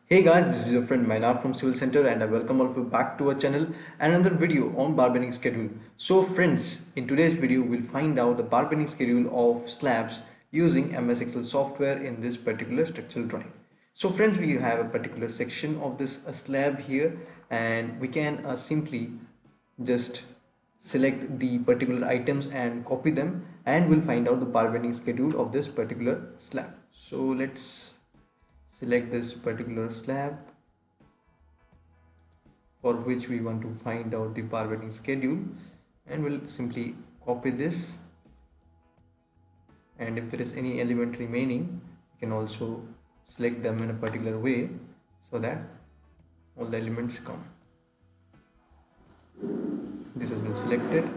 Hey guys, this is your friend Maynard from Civil Center and I welcome all of you back to our channel and another video on bar bending schedule. So friends, in today's video we'll find out the bar bending schedule of slabs using MS Excel software in this particular structural drawing. So friends, we have a particular section of this slab here and we can simply just select the particular items and copy them and we'll find out the bar bending schedule of this particular slab. So let's select this particular slab for which we want to find out the bar bending schedule, and we'll simply copy this, and if there is any element remaining you can also select them in a particular way so that all the elements come. This has been selected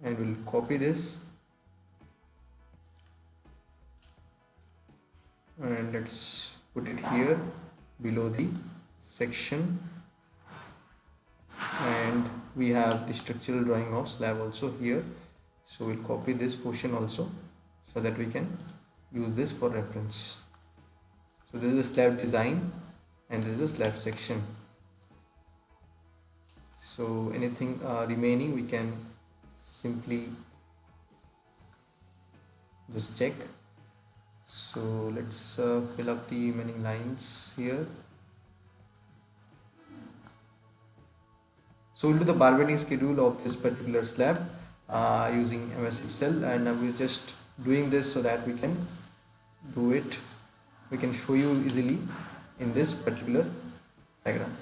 and we'll copy this and let's put it here below the section, and we have the structural drawing of slab also here, so we'll copy this portion also so that we can use this for reference. So this is the slab design and this is the slab section. So anything remaining we can simply just check. So let's fill up the remaining lines here. So we'll do the bar bending schedule of this particular slab using MS Excel, and we're just doing this so that we can do it. We can show you easily in this particular diagram.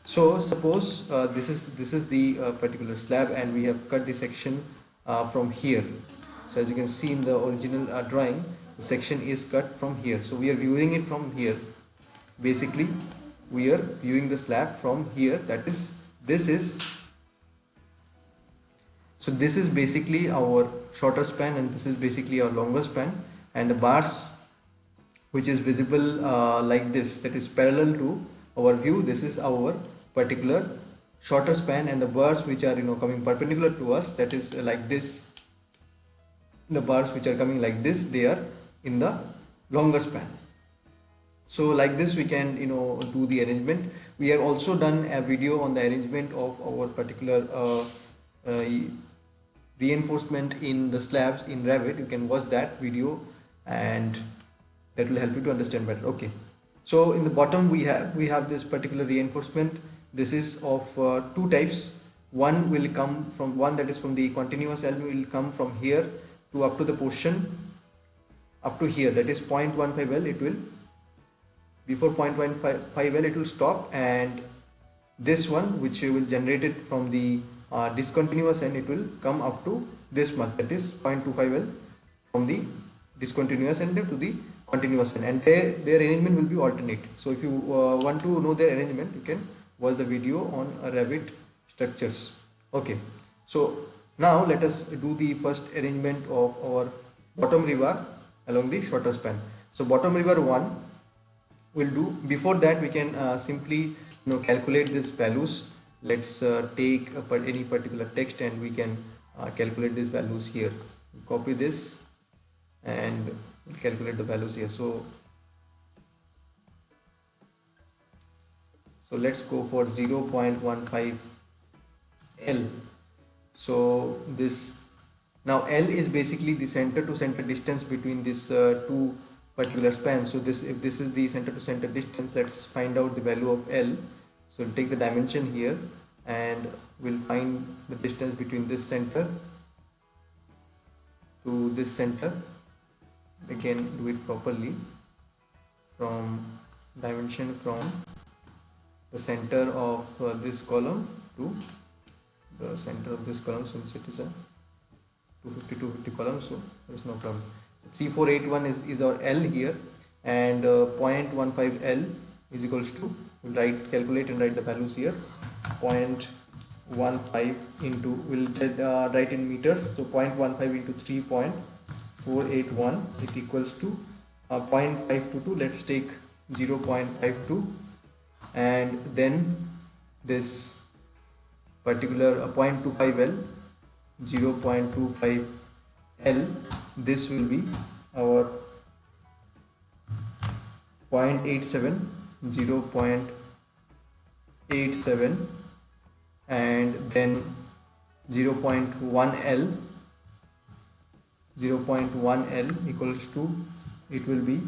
So suppose this is the particular slab and we have cut the section from here. So as you can see in the original drawing, the section is cut from here, so we are viewing it from here. Basically we are viewing the slab from here, that is this is basically our shorter span and this is basically our longer span, and the bars which is visible like this, that is parallel to our view, this is our particular shorter span, and the bars which are coming perpendicular to us, that is like this, the bars which are coming like this, they are in the longer span. So like this we can do the arrangement. We have also done a video on the arrangement of our particular reinforcement in the slabs in Revit. You can watch that video and that will help you to understand better. Okay, so in the bottom we have this particular reinforcement. This is of two types. One will come from that is from the continuous element, will come from here to up to the portion up to here, that is 0.15 L. It will, before 0.15 L it will stop, and this one which will generate it from the discontinuous end, it will come up to this much, that is 0.25 L from the discontinuous end to the continuous end, and their arrangement will be alternate. So if you want to know their arrangement, you can watch the video on Revit Structures. Okay, so now let us do the first arrangement of our bottom rebar along the shorter span. So bottom rebar 1 will do. Before that we can simply calculate these values. Let's take any particular text and we can calculate these values here. Copy this and we'll calculate the values here. So let's go for 0.15 L. So this, now L is basically the center to center distance between these two particular spans. So this, if this is the center to center distance, let's find out the value of L. So we'll take the dimension here and we'll find the distance between this center to this center. Again, do it properly. From dimension from the center of this column to the center of this column, since it is a 250 column, so there is no problem. 3481 is our L here, and 0.15 L is equals to, we'll calculate and write the values here. 0.15 into, we'll write in meters, so 0.15 into 3.481, it equals to 0.522. let's take 0.52, and then this particular 0.25 L, 0.25 L, this will be our 0.87 0.87 and then 0.1L. 0.1L equals to, it will be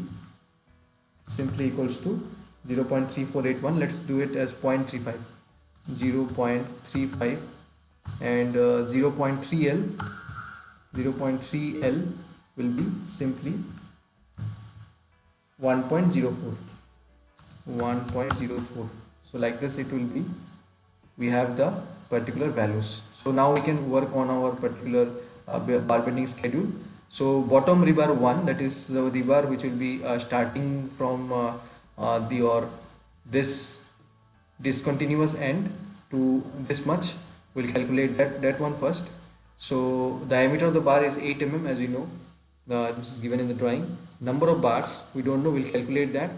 simply equals to 0.3481. let's do it as 0.35, 0.35 and 0.3L. 0.3L will be simply 1.04. 1.04. so like this it will be, we have the particular values. So now we can work on our particular bar bending schedule. So bottom rebar 1, that is the rebar which will be starting from this discontinuous end to this much. We'll calculate that one first. So diameter of the bar is 8 mm, as you know, this is given in the drawing. Number of bars we don't know, we'll calculate that.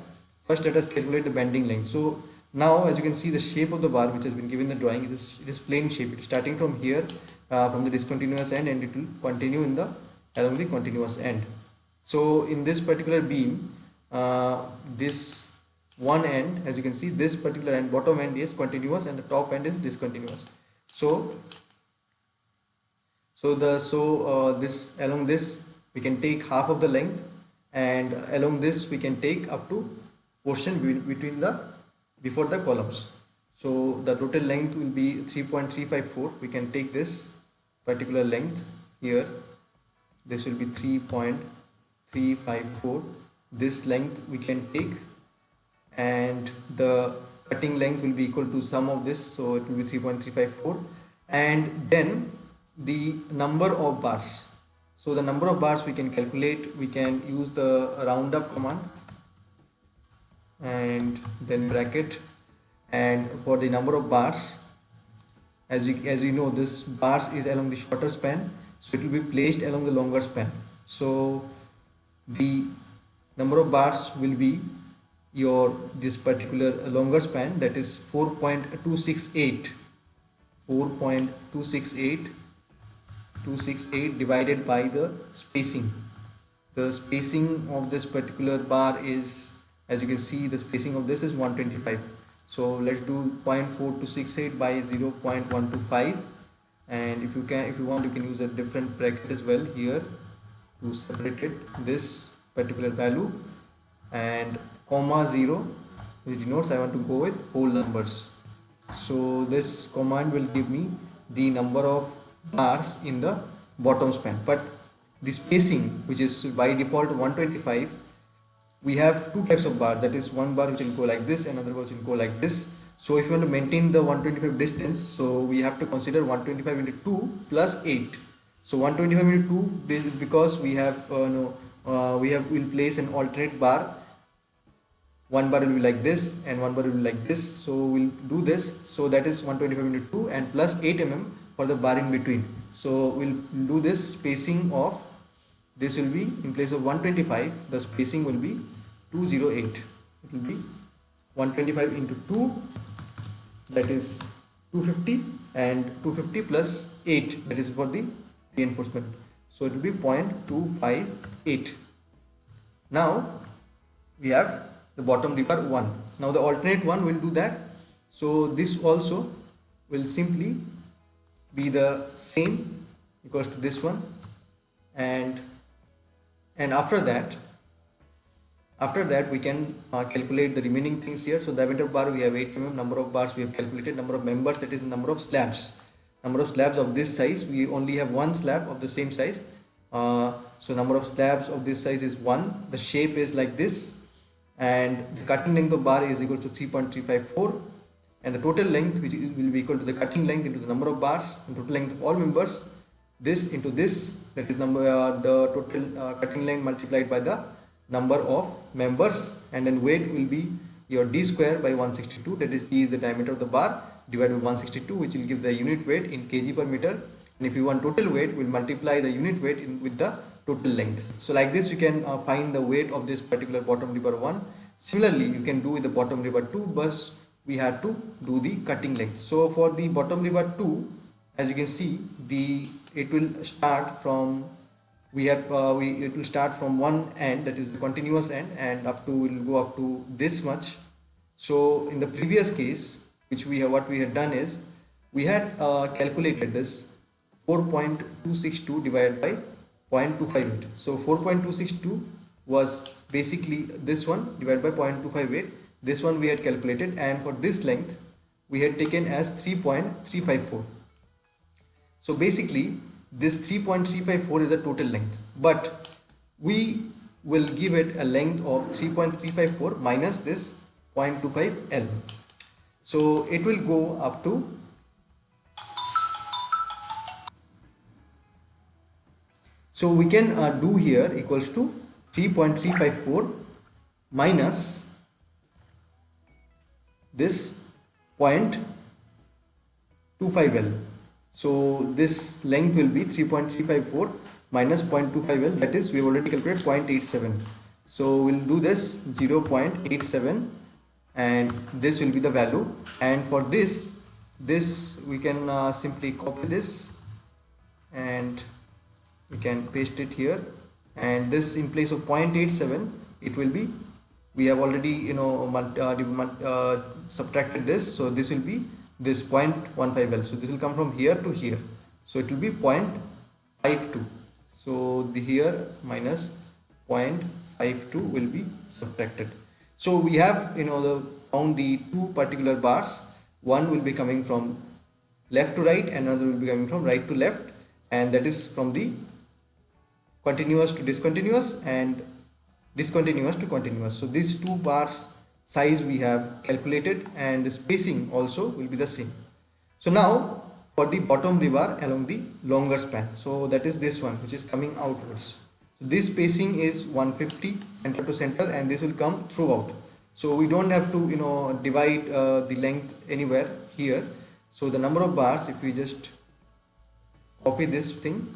First let us calculate the bending length. So now as you can see, the shape of the bar which has been given in the drawing, it is plain shape. It is starting from here, from the discontinuous end, and it will continue in the along the continuous end. So in this particular beam, this one end, as you can see, this particular end, bottom end is continuous and the top end is discontinuous. So this along this we can take half of the length, and along this we can take up to portion between the before the columns. So the total length will be 3.354. we can take this particular length here, this will be 3.354. this length we can take, and the cutting length will be equal to sum of this, so it will be 3.354. and then the number of bars. So the number of bars we can calculate, we can use the round up command and then bracket, and for the number of bars, as we know, this bars is along the shorter span, so it will be placed along the longer span. So the number of bars will be this particular longer span, that is 4.268 divided by the spacing. The spacing of this particular bar is, as you can see, the spacing of this is 125. So let's do 0.4268 by 0.125, and if you want, you can use a different bracket as well here to separate it, this particular value, and comma 0, which denotes I want to go with whole numbers. So this command will give me the number of bars in the bottom span, but the spacing, which is by default 125, we have two types of bars, that is one bar which will go like this, another bar which will go like this. So if you want to maintain the 125 distance, so we have to consider 125 into 2 plus 8. So 125 into 2, this is because we have we'll place an alternate bar. One bar will be like this and one bar will be like this, so we'll do this. So that is 125 into 2 and plus 8 mm for the bar in between. So we'll do this spacing of, this will be in place of 125, the spacing will be 208. It will be 125 into 2, that is 250, and 250 plus 8, that is for the reinforcement. So it will be 0.258. Now we have the bottom rebar 1. Now the alternate one will do that. So this also will simply be the same, equals to this one, and after that we can calculate the remaining things here. So diameter bar we have 8 mm, number of bars we have calculated, number of members, that is number of slabs. Number of slabs of this size, we only have one slab of the same size. So number of slabs of this size is 1. The shape is like this, and the cutting length of bar is equal to 3.354, and the total length, which will be equal to the cutting length into the number of bars and total length of all members, this into this, that is the total cutting length multiplied by the number of members, and then weight will be your d square by 162, that is d is the diameter of the bar divided by 162, which will give the unit weight in kg per meter. And if you want total weight, we'll multiply the unit weight with the total length. So like this you can find the weight of this particular bottom rebar 1. Similarly you can do with the bottom rebar 2, but we have to do the cutting length. So for the bottom rebar 2, as you can see, it will start from, it will start from one end, that is the continuous end, and will go up to this much. So in the previous case, which we have, what we had done is we had calculated this 4.262 divided by 0.258. So 4.262 was basically this one divided by 0.258. This one we had calculated, and for this length we had taken as 3.354. So basically this 3.354 is the total length, but we will give it a length of 3.354 minus this 0.25 L. So it will go up to, so we can do here equals to 3.354 minus this 0.25 L. So this length will be 3.354 minus 0.25 L, that is we have already calculated 0.87. So we'll do this 0.87 and this will be the value, and for this we can simply copy this and we can paste it here, and this in place of 0.87 it will be, we have already subtracted this, so this will be this 0.15 L. So this will come from here to here, so it will be 0.52. So the here minus 0.52 will be subtracted. So we have found the two particular bars. One will be coming from left to right and another will be coming from right to left, and that is from the continuous to discontinuous and discontinuous to continuous. So these two bars size we have calculated, and the spacing also will be the same. So now for the bottom rebar along the longer span, so that is this one which is coming outwards. So this spacing is 150 center to center, and this will come throughout. So we don't have to divide the length anywhere here. So the number of bars, if we just copy this thing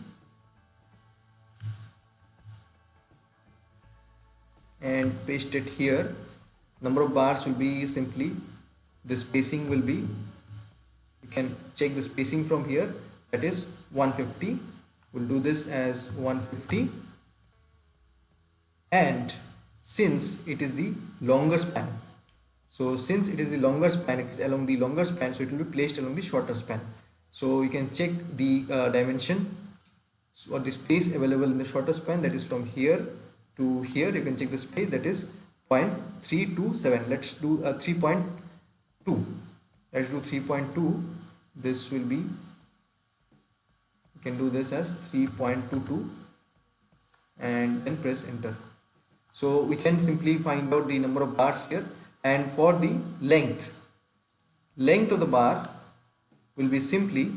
and paste it here, number of bars will be simply, the spacing will be, you can check the spacing from here, that is 150. We'll do this as 150, and since it is the longer span, so since it is the longer span, it is along the longer span, so it will be placed along the shorter span. So you can check the dimension or the space available in the shorter span, that is from here to here. You can check the space, that is 0.327. Let's do 3.2. Let's do 3.2. This will be, you can do this as 3.22 and then press enter. So we can simply find out the number of bars here, and for the length of the bar will be simply,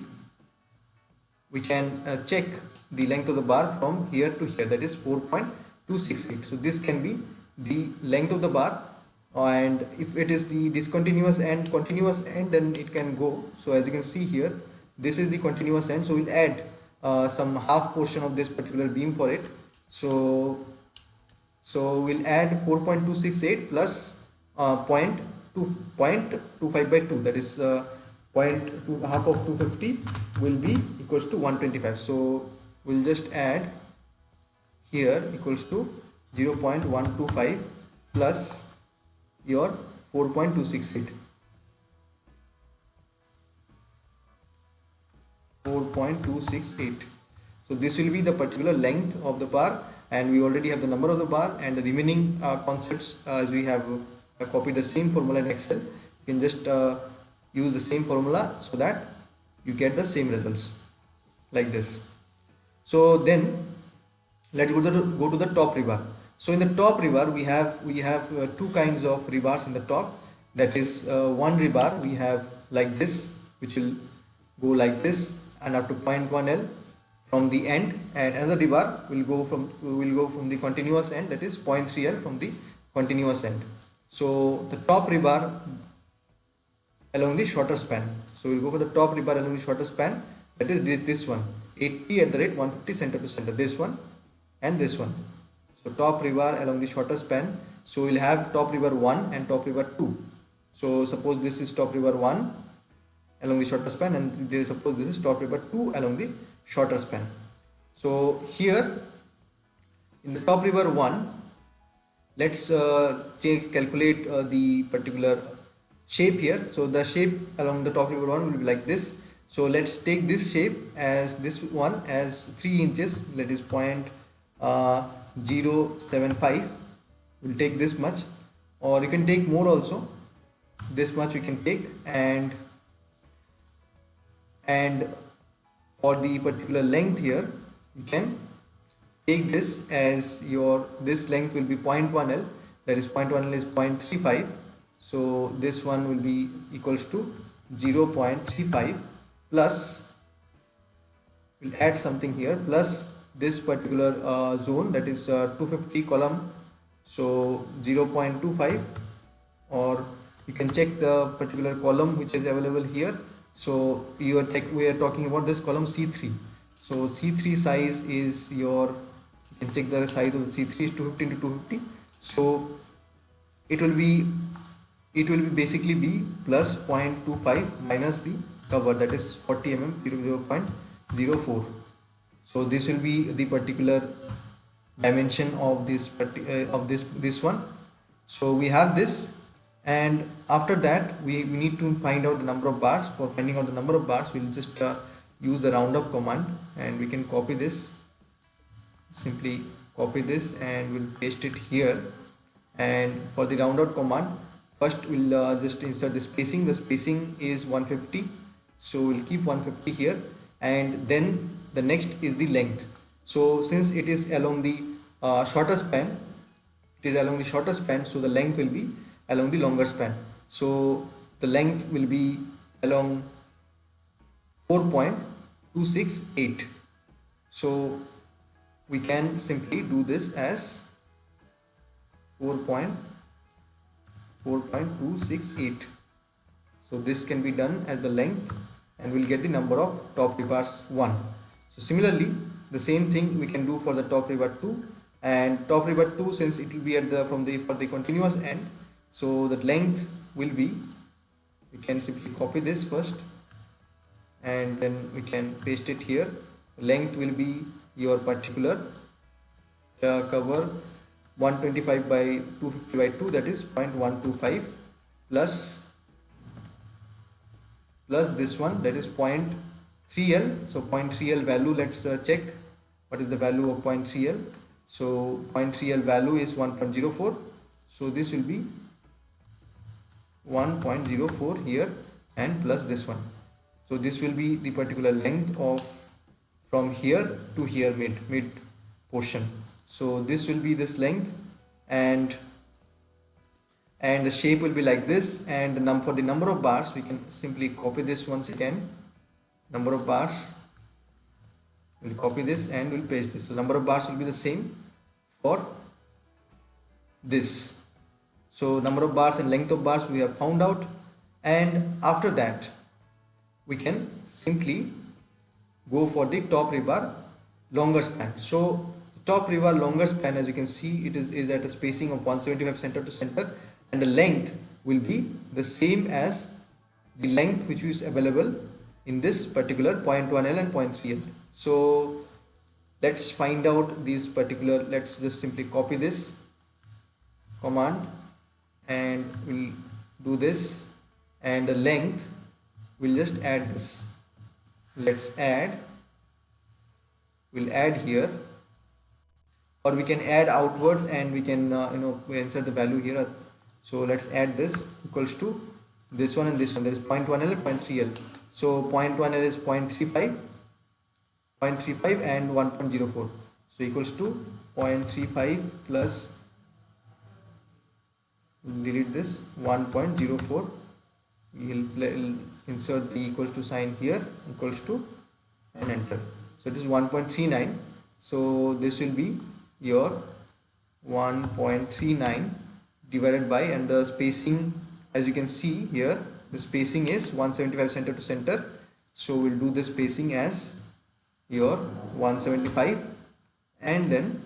we can check the length of the bar from here to here, that is 4.268. so this can be the length of the bar, and if it is the discontinuous and continuous end, then it can go. So as you can see here, this is the continuous end, so we'll add some half portion of this particular beam for it. So we'll add 4.268 plus 0.25 by 2, that is 0.2, half of 250 will be equals to 125. So we'll just add here equals to 0.125 plus your 4.268. 4.268. So this will be the particular length of the bar, and we already have the number of the bar, and the remaining concepts, as we have copied the same formula in Excel, you can just use the same formula so that you get the same results like this. So then let's go to the top rebar. So in the top rebar we have two kinds of rebars in the top. That is one rebar we have like this, which will go like this and up to 0.1 L from the end, and another rebar will go from the continuous end, that is 0.3 L from the continuous end. So the top rebar along the shorter span, so we'll go for the top rebar along the shorter span, that is this one, 80 at the rate 150 center to center, this one and this one. So top rebar along the shorter span, so we'll have top rebar 1 and top rebar 2. So suppose this is top rebar 1 along the shorter span, and suppose this is top rebar 2 along the shorter span. So here in the top rebar 1, let's calculate the particular shape here. So the shape along the top river one will be like this. So let's take this shape as this one as 3 inches, that is 0.075. We'll take this much, or you can take more also. This much we can take, and for the particular length here you can take this as your, this length will be 0.1 L, that is 0.1 L is 0.35. so this one will be equals to 0.35 plus, we'll add something here, plus this particular zone, that is 250 column, so 0.25, or you can check the particular column which is available here. So we are talking about this column C3. So C3 size is your, you can check the size of C3 is 250 into 250. So it will be basically be plus 0.25 minus the cover, that is 40 mm 0.04. so this will be the particular dimension of this this one. So we have this, and after that we need to find out the number of bars. For finding out the number of bars, we'll just use the roundup command, and we can copy this, simply copy this and we'll paste it here. And for the roundout command, first we'll just insert the spacing. The spacing is 150, so we'll keep 150 here, and then the next is the length. So since it is along the shorter span, so the length will be along the longer span. So the length will be along 4.268. so we can simply do this as 4.268. so this can be done as the length, and we'll get the number of top rebars 1. So similarly the same thing we can do for the top rebar 2, and top rebar 2, since it will be at the for the continuous end, so the length will be, we can simply copy this first and then we can paste it here. Length will be your particular cover 125 by 250 by 2, that is 0.125 plus this one, that is 0.3 L. So 0.3 L value, let's check what is the value of 0.3 L. So 0.3 L value is 1.04, so this will be 1.04 here, and plus this one. So this will be the particular length of from here to here, mid portion. So this will be this length, and the shape will be like this. And for the number of bars, we can simply copy this once again. Number of bars, we'll copy this and we'll paste this. So number of bars will be the same for this. So number of bars and length of bars we have found out, and after that we can simply go for the top rebar longer span. So top rebar longer span, as you can see, it is at a spacing of 175 center to center, and the length will be the same as the length which is available in this particular 0.1 L and 0.3 L. So let's find out these particular, let's just simply copy this command and we'll do this, and the length we'll just add this. Let's add, we'll add here, or we can add outwards and we can we insert the value here. So let's add this equals to this one and this one, that is 0.1 L, 0.3 L. So 0.1 L is 0.35 and 1.04, so equals to 0.35 plus, delete this, 1.04. we'll insert the equals to sign here, equals to, and enter. So it is 1.39, so this will be your 1.39 divided by, and the spacing, as you can see here, the spacing is 175 center to center, so we'll do the spacing as your 175 and then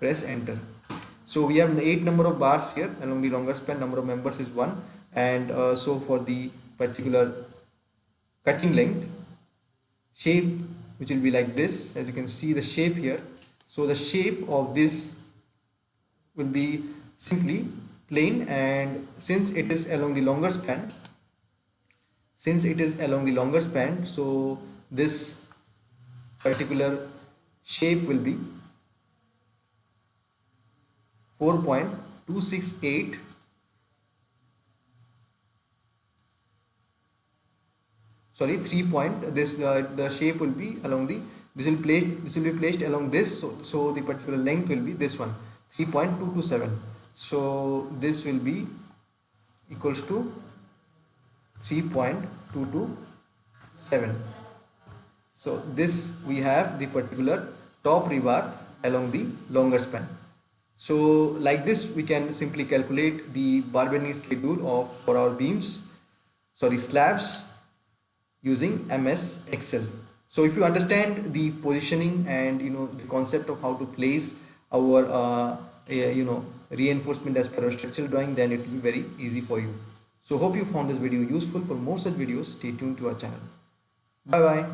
press enter. So we have 8 number of bars here along the longer span, number of members is 1, and so for the particular cutting length, shape which will be like this, as you can see the shape here. So the shape of this will be simply plane, and since it is along the longer span, so this particular shape will be 4.268, sorry 3 point, this the shape will be along the, this will be placed along this, so the particular length will be this one, 3.227. so this will be equals to 3.227. so this we have the particular top rebar along the longer span. So like this we can simply calculate the bar bending schedule of for our beams, sorry slabs, using MS Excel. So if you understand the positioning and the concept of how to place our reinforcement as per our structural drawing, then it will be very easy for you. So hope you found this video useful. For more such videos, stay tuned to our channel. Bye bye.